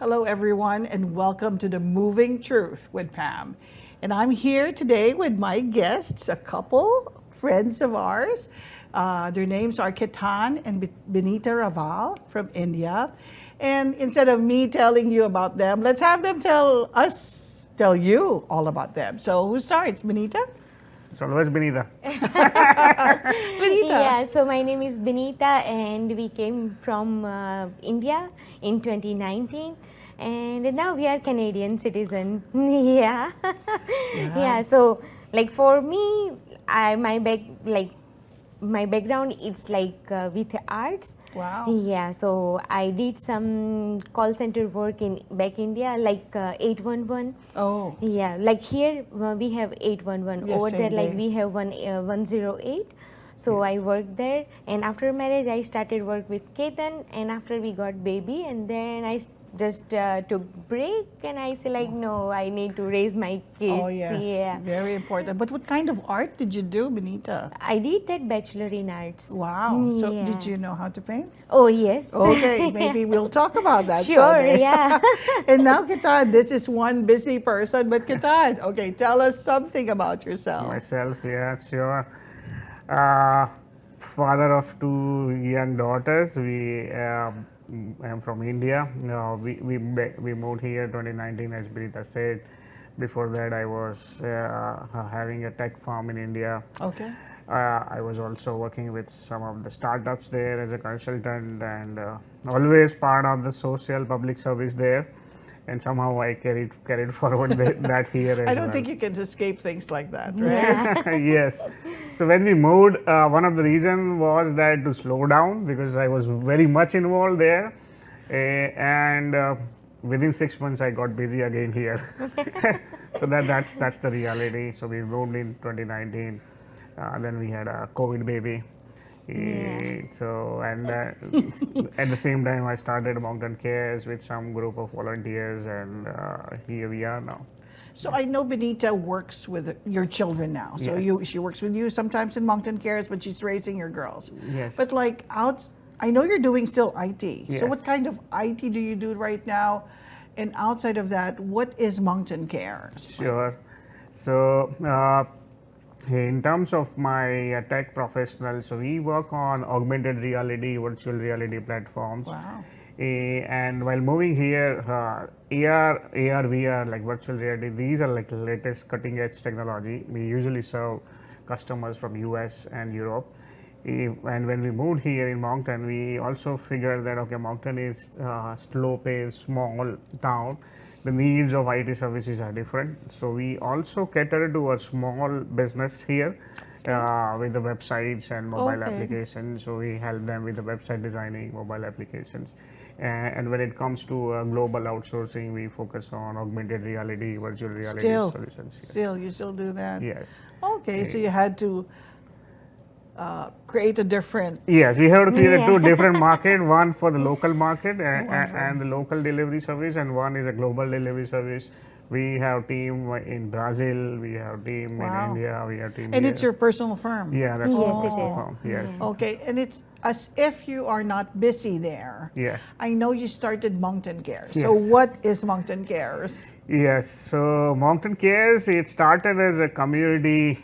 Hello, everyone, and welcome to the Moving Truth with Pam. And I'm here today with my guests, a couple friends of ours. Their names are Ketan and Binita Raval from India. And instead of me telling you about them, let's have them tell you all about them. So who starts, Binita? It's always Binita. Binita. Yeah, so my name is Binita and we came from India in 2019 and now we are Canadian citizen. Yeah. Yeah, so like for me, my background is like with arts. Wow. Yeah, so I did some call center work in back India, like 811. Oh. Yeah, like here we have 811. Yes, Over there, same like day. we have 108. So I worked there, and after marriage, I started work with Ketan, and after we got baby, and then I just took break, and I say like, no, I need to raise my kids. Oh, yes. Yeah. Very important. But what kind of art did you do, Binita? I did that bachelor in arts. Wow. So Yeah. did you know how to paint? Oh yes. Okay, maybe we'll talk about that Sure. someday. Yeah. And now, Ketan, this is one busy person, but Ketan, okay, tell us something about yourself. Myself, yeah, sure. Father of two young daughters. I'm from India. We moved here 2019, as Binita said. Before that, I was having a tech farm in India. Okay. I was also working with some of the startups there as a consultant, and always part of the social public service there. And somehow I carried forward that here as I don't well. think you can escape things like that, right? Yeah. Yes. So when we moved, one of the reasons was that to slow down, because I was very much involved there, and within 6 months I got busy again here. So that's the reality. So we moved in 2019. Then we had a COVID baby. So and at the same time I started Moncton Cares with some group of volunteers, and here we are now. So I know Benita works with your children now. So Yes. she works with you sometimes in Moncton Cares, but she's raising your girls. Yes. But like I know you're doing still IT. So what Yes. kind of IT do you do right now? And outside of that, what is Moncton Cares? Sure. So, in terms of my tech professional, so we work on augmented reality, virtual reality platforms. Wow. And while moving here, AR, VR, like virtual reality, these are like latest cutting edge technology. We usually serve customers from US and Europe. And when we moved here in Moncton, we also figured that, okay, Moncton is slow paced, small town. The needs of IT services are different. So we also cater to a small business here with the websites and mobile Okay. applications. So we help them with the website designing, mobile applications. And when it comes to global outsourcing, we focus on augmented reality, virtual reality solutions. Yes. You still do that? Yes. Okay, so you had to create a different. Yes, we have to create Yeah. two different market, one for the local market and the local delivery service, and one is a global delivery service. We have team in Brazil, we have team Wow. in India, we have team And here. it's your personal firm. Yeah, that's Yes, the it personal is. firm. Yes. Okay, and it's as if you are not busy there. Yeah. I know you started Moncton Cares. So Yes. what is Moncton Cares? Yes, so Moncton Cares, it started as a community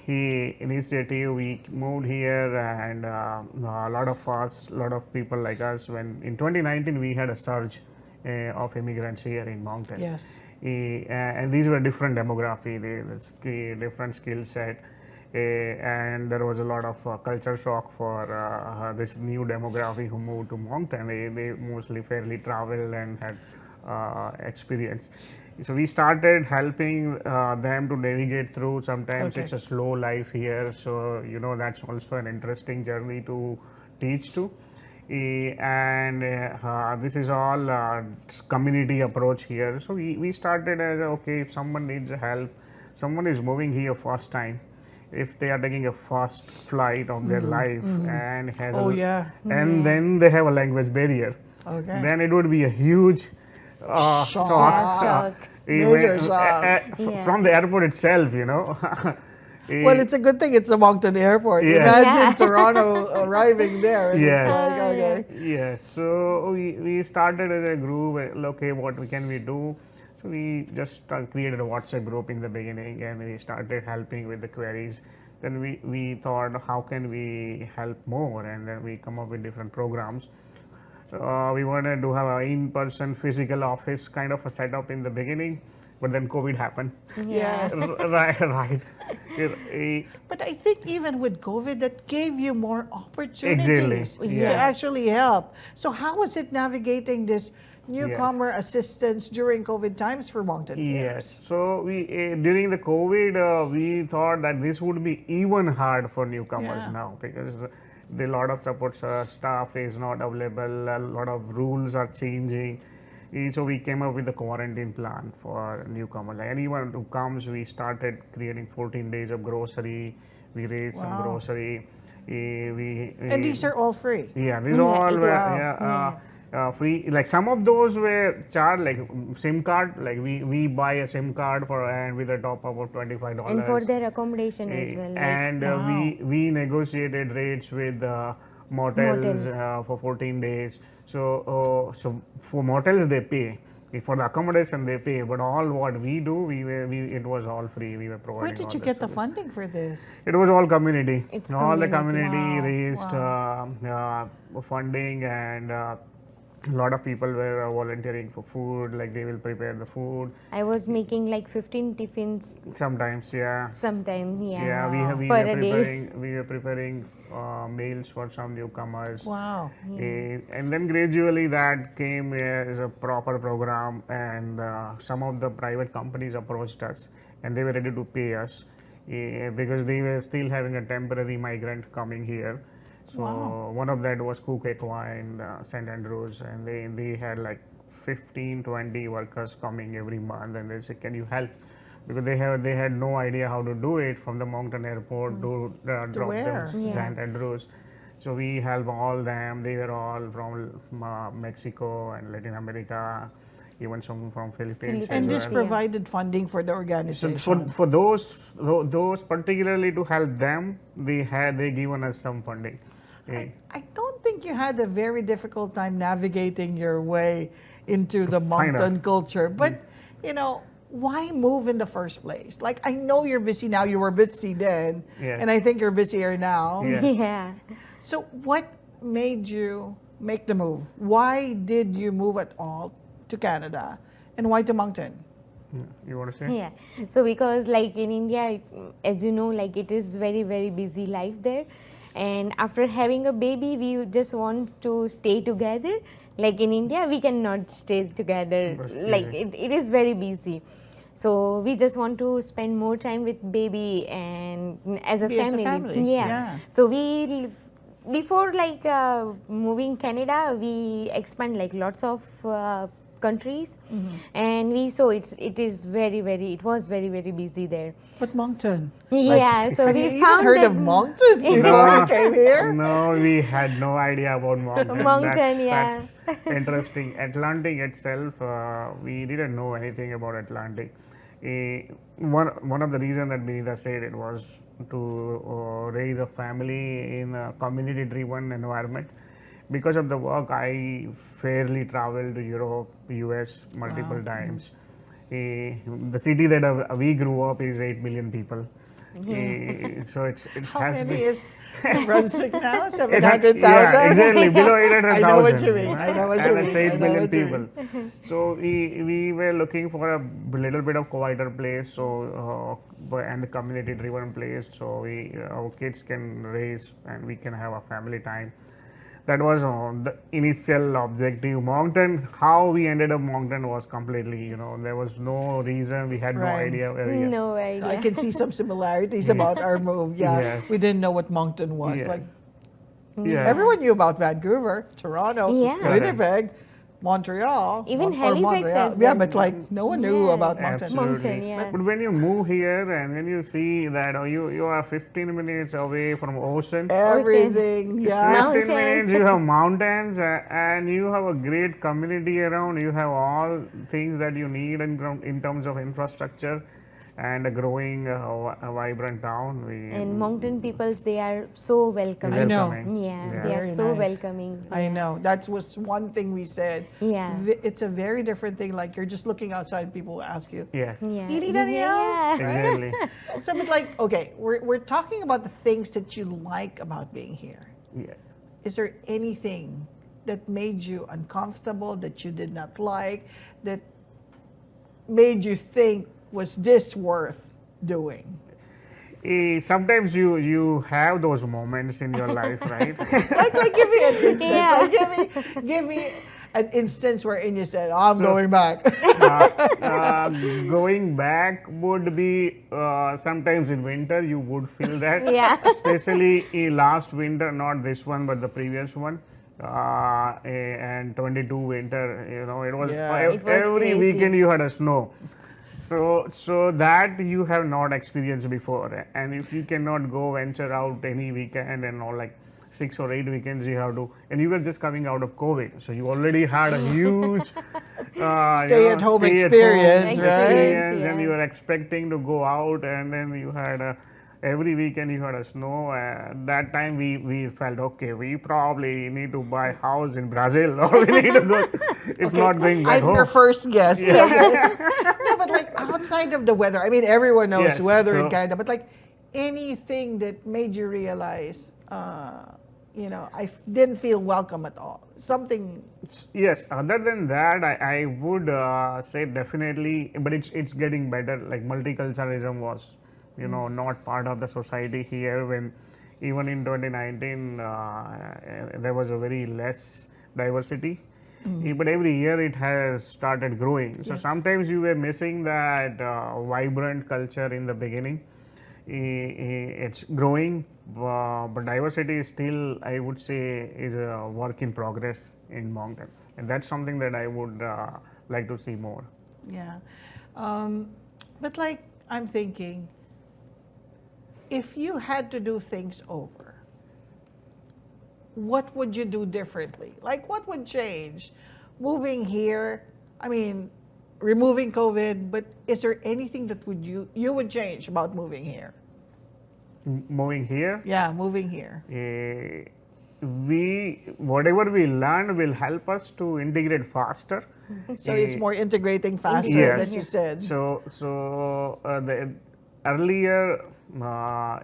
initiative. We moved here, and a lot of people like us, when in 2019 we had a surge of immigrants here in Moncton. Yes. And these were different demography, different skill set. And there was a lot of culture shock for this new demography who moved to Moncton. They mostly fairly traveled and had experience. So we started helping them to navigate through. Sometimes Okay. it's a slow life here, so that's also an interesting journey to teach to. And this is all community approach here. So we started as okay, if someone needs help, someone is moving here first time, if they are taking a first flight of their life and has and then they have a language barrier, Okay. then it would be a huge shock, Shock. Major shock. from the airport itself, Well, it's a good thing it's a Moncton airport. Yes. Imagine Yeah. Toronto arriving there. And Yes. It's like, okay. Yeah, so we started as a group. Okay, what can we do? So we just created a WhatsApp group in the beginning, and we started helping with the queries. Then we thought, how can we help more? And then we come up with different programs. We wanted to have an in-person physical office kind of a setup in the beginning, but then COVID happened. Yes. Right. But I think even with COVID, that gave you more opportunities Exactly, to yes. actually help. So how was it navigating this newcomer assistance during COVID times for Moncton Cares? Yes. So we during the COVID, we thought that this would be even hard for newcomers Yeah. now, because the lot of support staff is not available. A lot of rules are changing. So we came up with the quarantine plan for newcomers. Like anyone who comes, we started creating 14 days of grocery. We raised some Wow. grocery. And these are all free. Yeah, these Yeah, all it were was, free. Like some of those were charged, like SIM card. Like we buy a SIM card for and with a top up of $25. And for their accommodation as well. And we negotiated rates with motels Motels. for 14 days. So for motels they pay. For the accommodation they pay, but all what we do, it was all free. We were providing. Where did all you the get the service. funding for this? It was all community. It's all the community. community Wow, raised funding, and a lot of people were volunteering for food. Like they will prepare the food. I was making like 15 tiffins Sometimes, yeah. sometime. Yeah. Yeah, we Per were a day. preparing meals for some newcomers. Wow. And then gradually that came as a proper program, and some of the private companies approached us, and they were ready to pay us because they were still having a temporary migrant coming here. So one of that was Cook Equa in St. Andrews, and they had like 15-20 workers coming every month, and they said, "Can you help?" Because they had no idea how to do it from the Moncton airport to drop where? them St. Andrews. So we help all them. They were all from Mexico and Latin America, even some from Philippines. And as this well. provided funding for the So organization. for those particularly to help them, they given us some funding. I don't think you had a very difficult time navigating your way into the Kind of. Moncton culture, but why move in the first place? Like, I know you're busy now. You were busy then, Yes. and I think you're busier now. Yeah. Yeah. So, what made you make the move? Why did you move at all to Canada, and why to Moncton? You want to say? Yeah. So because like in India, as you know, like it is very, very busy life there. And after having a baby, we just want to stay together. Like in India, we cannot stay together. It's Like busy. it is very busy. So we just want to spend more time with baby and as a Be as a family. family, yeah. So we before like moving Canada, we expand like lots of countries, and we saw it was very very busy there. But Moncton. Yeah, so Have we you even found heard that of Moncton before you came here? No, we had no idea about Moncton. Moncton, That's interesting. Atlantic itself, we didn't know anything about Atlantic. One of the reasons that Binita said it was to raise a family in a community-driven environment. Because of the work, I fairly traveled to Europe, US multiple times. The city that we grew up is 8 million people. So it How has many been. is Brunswick now? It 700,000? yeah, exactly. Below 800,000. I know what you mean. I know what you and mean. it's I 8 know million what you people. So we were looking for a little bit of quieter place, so and a community-driven place, so our kids can raise and we can have a family time. That was the initial objective. Moncton, how we ended up Moncton was completely, there was no reason. We had no Right. idea where we no So idea. I can see some similarities about our move. Yeah, Yes. we didn't know what Moncton was. Yes. Like Yes. everyone knew about Vancouver, Toronto, Yeah. Winnipeg, Montreal, Even or Halifax Montreal. as Yeah, well. but like no one knew Yeah. about Moncton. Absolutely. Moncton, yeah. But when you move here and when you see that you are 15 minutes away from ocean, Everything, yeah. 15 Mountain. minutes you have mountains and you have a great community around. You have all things that you need in terms of infrastructure. and a growing, vibrant town. And Moncton peoples, they are so welcoming. I know. welcoming. Yeah, Yes. they are Very so nice. welcoming. I Yeah. know. That was one thing we said. Yeah. It's a very different thing. Like you're just looking outside, people will ask you. Yes. Yeah. Didi Danielle? Yeah. Exactly. So, but like, okay, we're talking about the things that you like about being here. Yes. Is there anything that made you uncomfortable, that you did not like, that made you think, was this worth doing? Sometimes you have those moments in your life, right? Like give me an instance. Yeah. Like, give me an instance wherein you said, I'm So- going back. Going back would be sometimes in winter you would feel that. Yeah. Especially in last winter, not this one but the previous one. And 22 winter, it was, Yeah. It was every crazy. weekend you had a snow. So that you have not experienced before, and if you cannot go venture out any weekend and all, like 6 or 8 weekends you have to, and you were just coming out of COVID, so you already had a huge Stay-at-home experience, right? experience, and Yeah. you were expecting to go out, and then you had every weekend you had a snow. That time we felt, okay, we probably need to buy a house in Brazil, or we need to go, if not going back I'm your home. first guest. No, but like outside of the weather, I mean, everyone knows Yes, weather and so- kind of, but like anything that made you realize, I didn't feel welcome at all. Something, Yes, other than that, I would say definitely, but it's getting better. Like multiculturalism was, not part of the society here when even in 2019 there was a very less diversity. But every year it has started growing. So Yes. sometimes you were missing that vibrant culture in the beginning. It's growing, but diversity is still, I would say, is a work in progress in Moncton, and that's something that I would like to see more. yeah. But like, I'm thinking, if you had to do things over, what would you do differently? Like, what would change? Moving here, I mean, removing COVID, but is there anything that you would change about moving here? Moving here, Yeah, moving here. whatever we learn will help us to integrate faster. So it's more integrating faster, Yes. than you said. So the earlier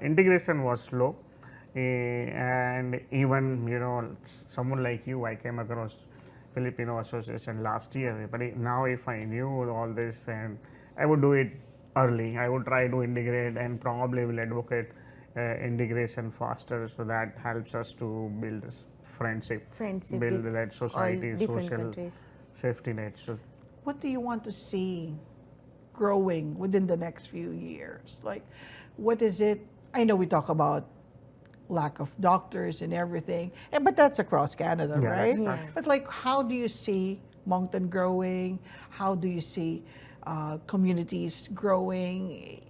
integration was slow, and even someone like you, I came across Filipino Association last year. But now, if I knew all this, and I would do it early, I would try to integrate, and probably will advocate integration faster. So that helps us to build this friendship build with that society, all different social countries. safety net. So What do you want to see growing within the next few years? Like, what is it? I know we talk about lack of doctors and everything, but that's across Canada, Yeah, right? that's Yes. But like, how do you see Moncton growing? How do you see communities growing?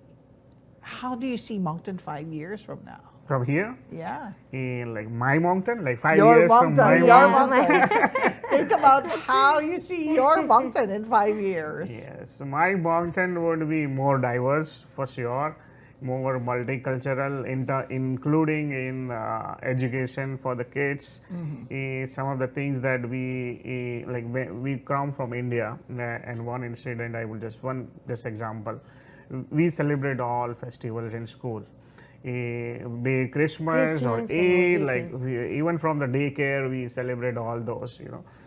How do you see Moncton 5 years from now? from here, Yeah. in like my Moncton, like 5 Your years from my Moncton, your Moncton. Moncton. Think about how you see your Moncton in 5 years. Yes, my Moncton would be more diverse for sure, more multicultural, including in education for the kids. Some of the things that we like, we come from India, and one incident I will just example. We celebrate all festivals in school. Be it Christmas or Christmas and Eid, like everything. even from the daycare, we celebrate all those.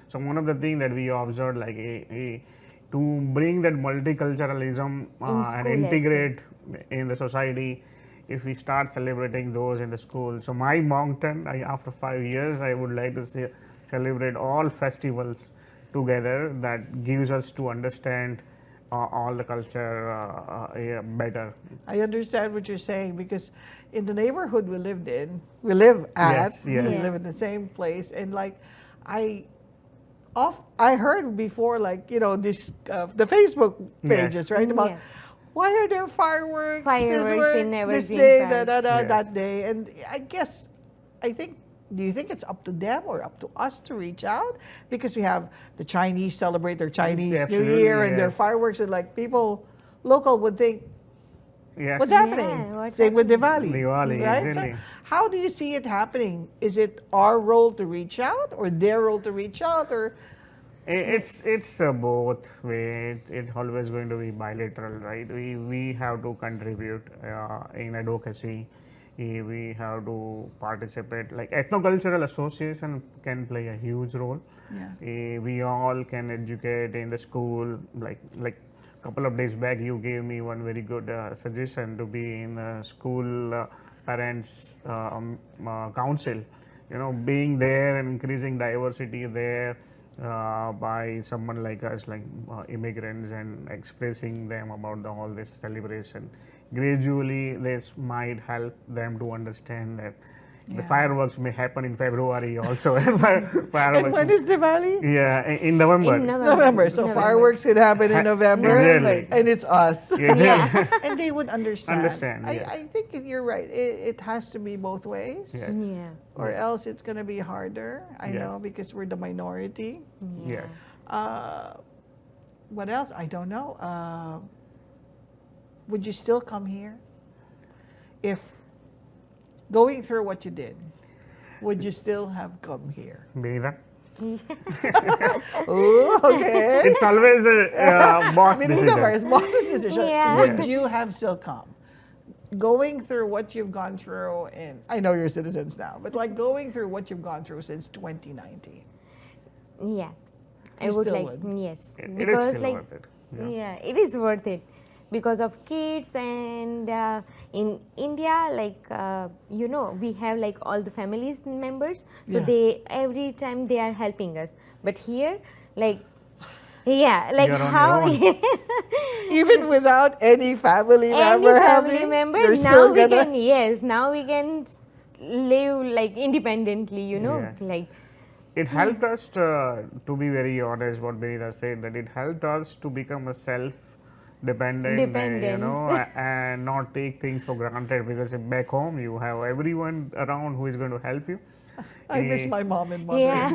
So one of the things that we observed, like to bring that multiculturalism In school and as integrate in the society, if we start celebrating those in the school. So my Moncton, after 5 years, I would like to celebrate all festivals together. That gives us to understand all the culture better. I understand what you're saying because in the neighborhood we live at, Yes, we yes. live in the same place, and like I heard before, like this the Facebook pages, Yes. right? About Yeah. why are there fireworks? Fireworks this work, in this Evergreen day, Park. Yes. that day, and I think. Do you think it's up to them or up to us to reach out? Because we have the Chinese celebrate their Chinese New Absolutely, Year and their yeah. fireworks, and like people local would think, Yes. What's Yeah, happening? what's Same with happening? Diwali. Diwali, right? exactly. How do you see it happening? Is it our role to reach out or their role to reach out, or It's both way. It's always going to be bilateral, right? We have to contribute in advocacy. We have to participate. Like ethnocultural association can play a huge role. Yeah. We all can educate in the school. Like couple of days back, you gave me one very good suggestion to be in a school parents council. You know, being there and increasing diversity there by someone like us, like immigrants, and expressing them about all this celebration. Gradually, this might help them to understand that the Yeah. fireworks may happen in February also. And and fireworks, when is Diwali? yeah, in November. In November. So November. fireworks can happen in November, Exactly. and it's us. Exactly. And they would understand. Understand, yes. I think you're right. It has to be both ways, Yes. Yeah. or else it's going to be harder. I know Yes. because we're the minority. Yes. What else? I don't know. Would you still come here if going through what you did? Would you still have come here? Binita? Oh, okay. It's always the boss Binita decision. first, boss's decision. Yeah. Would you have still come? Going through what you've gone through, and I know you're citizens now, but like going through what you've gone through since 2019. Yeah. I You would still like, would? yes. It is still like, worth it. Yeah, it is worth it because of kids, and in India, like you know, we have like all the families members, so Yeah. they every time they are helping us. But here, like, yeah, like You're on how your Even without any family any member family having, member you're now still we gonna. can, yes, now we can live like independently, you know, Yes. like. It helped us to be very honest, what Binita said, that it helped us to become a self-dependent, you Dependence. know, and not take things for granted, because back home you have everyone around who is going to help you. I miss my mom and mother. Yeah.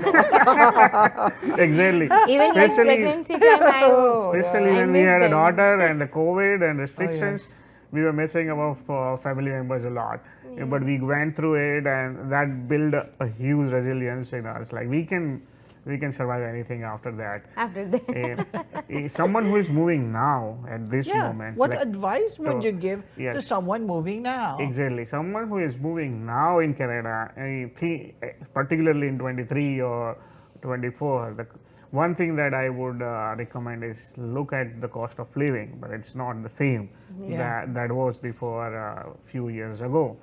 Exactly. Even like Especially, pregnancy time, Oh, especially I when we miss had a them. daughter and the COVID and restrictions, yes. we were missing our family members a lot. But we went through it, and that built a huge resilience in us. Like we can survive anything after that. after that. Someone who is moving now at this Yeah. moment. What like, advice would you give to yes. someone moving now? Exactly. Someone who is moving now in Canada, I think, particularly in 23 or 24, one thing that I would recommend is look at the cost of living, but it's not the same Yeah. that was before a few years ago.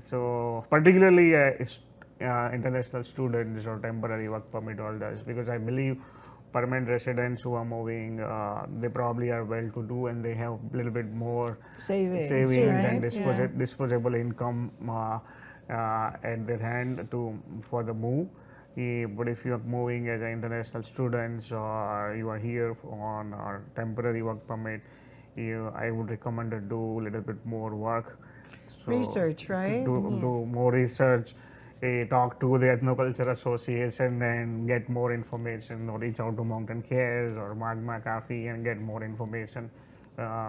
So particularly international students or temporary work permit holders, because I believe permanent residents who are moving, they probably are well-to-do and they have a little bit more Savings, and right? Yeah. disposable income at their hand for the move. But if you are moving as an international students or you are here on a temporary work permit, I would recommend to do a little bit more work. So Research, right? Do more research, talk to the Ethnoculture Association and get more information, or reach out to Moncton Cares or Magma Cafe and get more information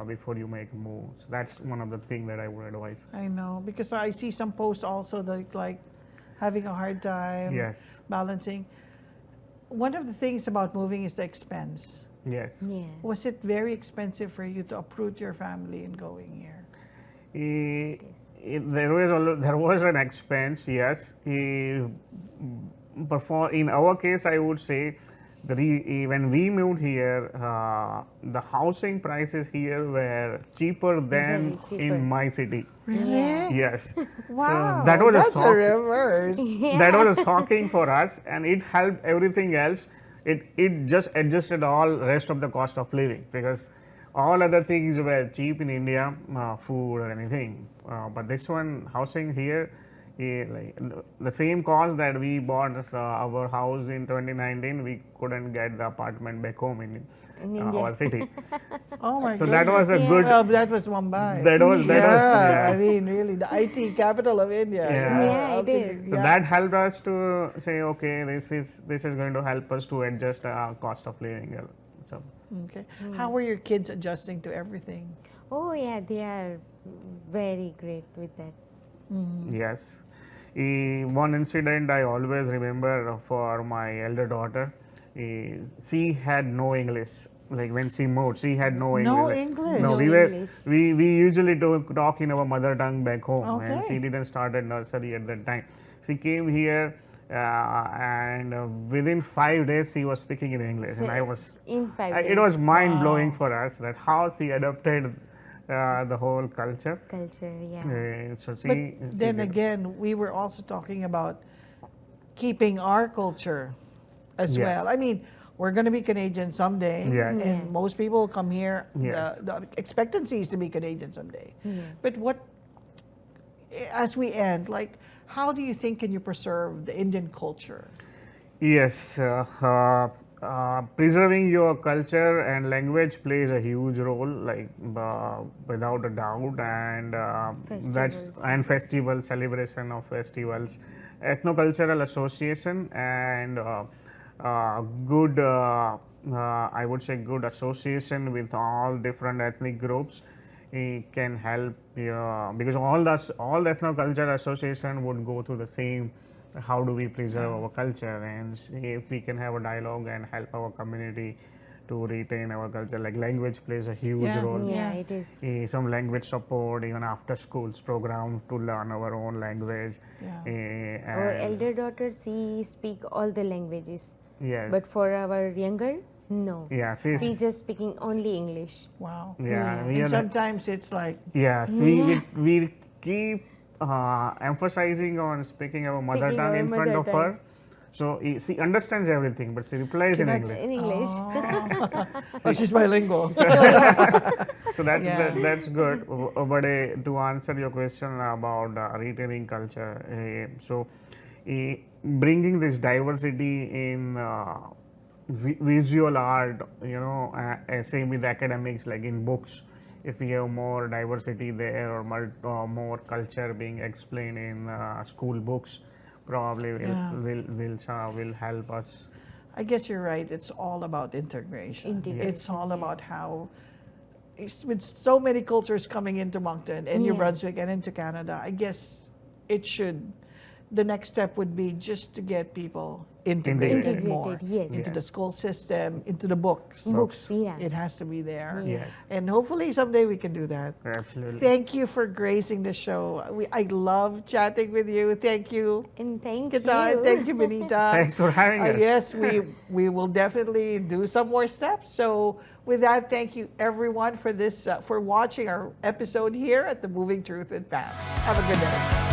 before you make moves. That's one of the things that I would advise. I know, because I see some posts also that like having a hard time Yes. balancing. One of the things about moving is the expense. Yes. Yeah. Was it very expensive for you to uproot your family and going here? There was an expense, yes. But in our case, I would say when we moved here, the housing prices here were cheaper than Very cheaper. in my city. Yeah. Yes. Wow, So that was that's a a shock. reverse. That was a shocking for us, and it helped everything else. It just adjusted all rest of the cost of living, because all other things were cheap in India, food or anything. But this one, housing here, like the same cost that we bought our house in 2019, we couldn't get the apartment back home in India. our city. Oh my So God. that was a good. Well, that was Mumbai. That was I yeah. mean, really, the IT capital of India. Yeah. Yeah, How it can is. you- So yeah. that helped us to say, okay, this is going to help us to adjust our cost of living. So Okay. How were your kids adjusting to everything? Oh yeah, they are very great with that. Yes. One incident I always remember for my elder daughter, she had no English. Like when she moved, she had no No English. English. No, No we were English. we usually talk in our mother tongue back home, and Okay. she didn't start at nursery at that time. She came here, and within 5 days she was speaking in English, and I was in 5 it days. was mind blowing Wow. for us that how she adopted the whole culture. Culture, yeah. So But she then did. again, we were also talking about keeping our culture as well. Yes. I mean, we're going to be Canadian someday, Yes. and Yeah. most people come here. Yes. The expectancy is to be Canadian someday. Yeah. But what, as we end, like, how do you think can you preserve the Indian culture? Yes, preserving your culture and language plays a huge role, like without a doubt, and that's Festivals. and festival celebration of festivals, ethnocultural association, and good. I would say good association with all different ethnic groups. It can help because all the ethnoculture association would go through the same how do we preserve our culture and see if we can have a dialogue and help our community to retain our culture. Like language plays a huge Yeah. role. Yeah, Yeah. it is. Some language support, even after schools program to learn our own language. Yeah. Our And elder daughter, she speak all the languages. yes, But for our younger, no. yeah, She just speaking only English. Wow. yeah, Yeah. we And are sometimes it's like, yes, we keep emphasizing on speaking our mother Speaking tongue our in front mother of tongue. her. So she understands everything, but she replies in Cannot English. In English. oh, she's bilingual. So that's Yeah. that's good. But to answer your question about retaining culture, bringing this diversity in visual art, same with academics, like in books. If we have more diversity there or more culture being explained in school books, probably Yeah. will help us. I guess you're right. It's all about integration. Integration, It's all yeah. about how, with so many cultures coming into Moncton and New Yeah. Brunswick and into Canada, I guess the next step would be just to get people integrated Integrated. more Integrated, yes. into the Yes. school system, into the books. Books, yeah. It has to be there. Yeah. Yes, And hopefully someday we can do that. absolutely. Thank you for gracing the show. I love chatting with you. Thank you. And thank Ketan. you. Thank you, Binita. Thanks for having us. Yes, we will definitely do some more steps. So with that, thank you everyone for this for watching our episode here at the Moving Truth with Pam. Have a good day.